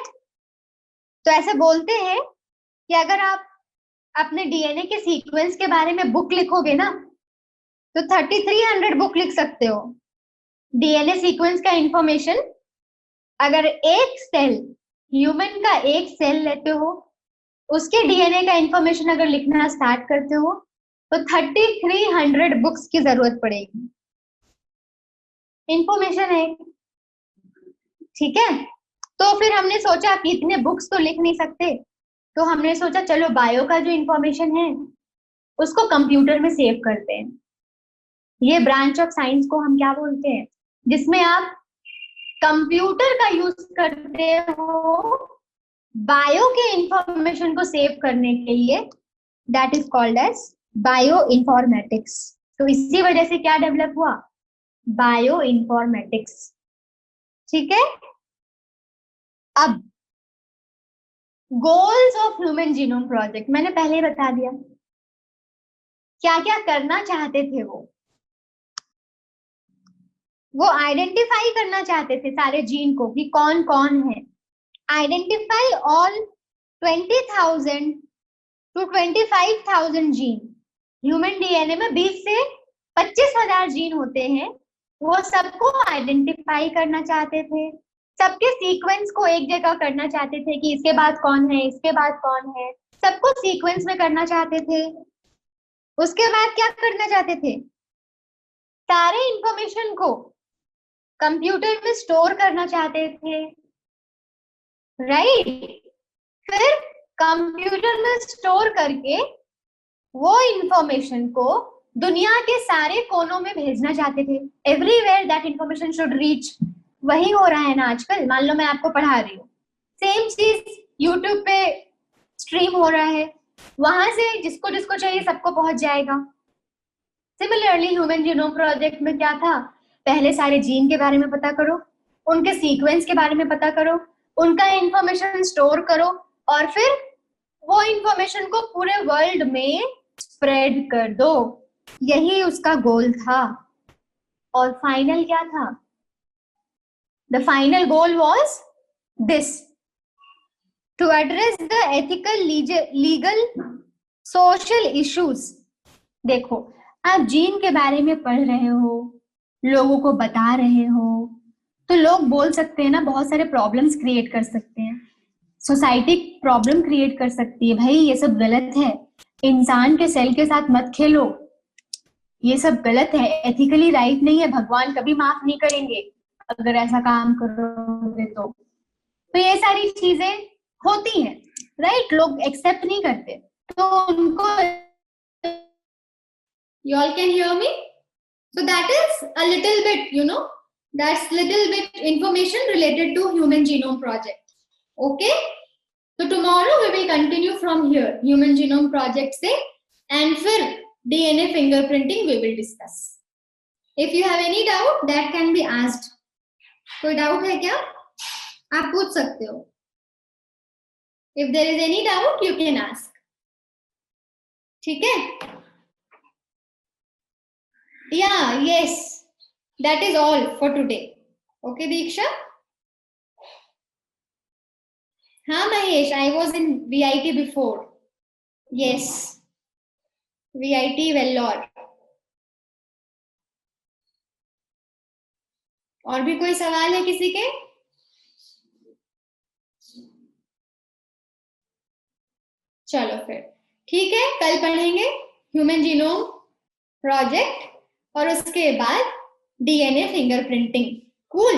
तो ऐसे बोलते हैं कि अगर आप अपने डीएनए के सीक्वेंस के बारे में बुक लिखोगे ना, तो 3300 बुक लिख सकते हो। डीएनए सीक्वेंस का इंफॉर्मेशन, अगर एक सेल, ह्यूमन का एक सेल लेते हो, उसके डीएनए का इंफॉर्मेशन अगर लिखना स्टार्ट करते हो तो 3300 बुक्स की जरूरत पड़ेगी। इंफॉर्मेशन है, ठीक है? तो फिर हमने सोचा कि इतने बुक्स तो लिख नहीं सकते, तो हमने सोचा चलो बायो का जो इंफॉर्मेशन है उसको कंप्यूटर में सेव करते हैं। ये ब्रांच ऑफ साइंस को हम क्या बोलते हैं? जिसमें आप कंप्यूटर का यूज करते हो बायो के इंफॉर्मेशन को सेव करने के लिए, that is called as bioinformatics. तो इसी वजह से क्या डेवलप हुआ? बायो इंफॉर्मेटिक्स, ठीक है? अब goals of human genome project मैंने पहले ही बता दिया, क्या क्या करना चाहते थे वो आइडेंटिफाई करना चाहते थे सारे जीन को कि कौन कौन है। Identify all 20,000 to 25,000 gene. Human DNA में 20 से 25,000 जीन होते हैं, वो सबको आइडेंटिफाई करना चाहते थे। सबके सीक्वेंस को एक जगह करना चाहते थे कि इसके बाद कौन है, इसके बाद कौन है, सबको सीक्वेंस में करना चाहते थे। उसके बाद क्या करना चाहते थे? सारे इंफॉर्मेशन को कंप्यूटर में स्टोर करना चाहते थे, राइट? फिर कंप्यूटर में स्टोर करके वो इंफॉर्मेशन को दुनिया के सारे कोनों में भेजना चाहते थे। Everywhere that information should reach. वही हो रहा है ना आजकल। मान लो मैं आपको पढ़ा रही हूँ, सेम चीज यूट्यूब पे स्ट्रीम हो रहा है, वहां से जिसको जिसको चाहिए सबको पहुंच जाएगा। सिमिलरली ह्यूमन जीनोम प्रोजेक्ट में क्या था? पहले सारे जीन के बारे में पता करो, उनके सीक्वेंस के बारे में पता करो, उनका इंफॉर्मेशन स्टोर करो, और फिर वो इंफॉर्मेशन को पूरे वर्ल्ड में स्प्रेड कर दो। यही उसका गोल था। और फाइनल क्या था? The final goal was this to address the ethical, legal, social issues. देखो, आप जीन के बारे में पढ़ रहे हो, लोगों को बता रहे हो, तो लोग बोल सकते हैं ना, बहुत सारे प्रॉब्लम्स क्रिएट कर सकते हैं, सोसाइटी प्रॉब्लम क्रिएट कर सकती है, भाई ये सब गलत है, इंसान के सेल के साथ मत खेलो, ये सब गलत है, एथिकली राइट नहीं है, भगवान कभी माफ नहीं करेंगे अगर ऐसा काम करोगे तो ये सारी चीजें होती हैं, राइट? लोग एक्सेप्ट नहीं करते, तो उनको you all can hear me? So that is a little bit, that's little bit information related to Human Genome Project. Okay? So tomorrow we will continue from here, Human Genome Project से, and फिर DNA fingerprinting we will discuss. If you have any doubt, that can be asked. कोई doubt है क्या? आप पूछ सकते हो. If there is any doubt, you can ask. ठीक है? Yeah, yes. That is all for today. Okay, Diksha? हाँ Mahesh, I was in VIT before. Yes. VIT Vellore. और भी कोई सवाल है किसी के? चलो फिर ठीक है, कल पढ़ेंगे ह्यूमन जीनोम प्रोजेक्ट और उसके बाद DNA फिंगरप्रिंटिंग. कूल.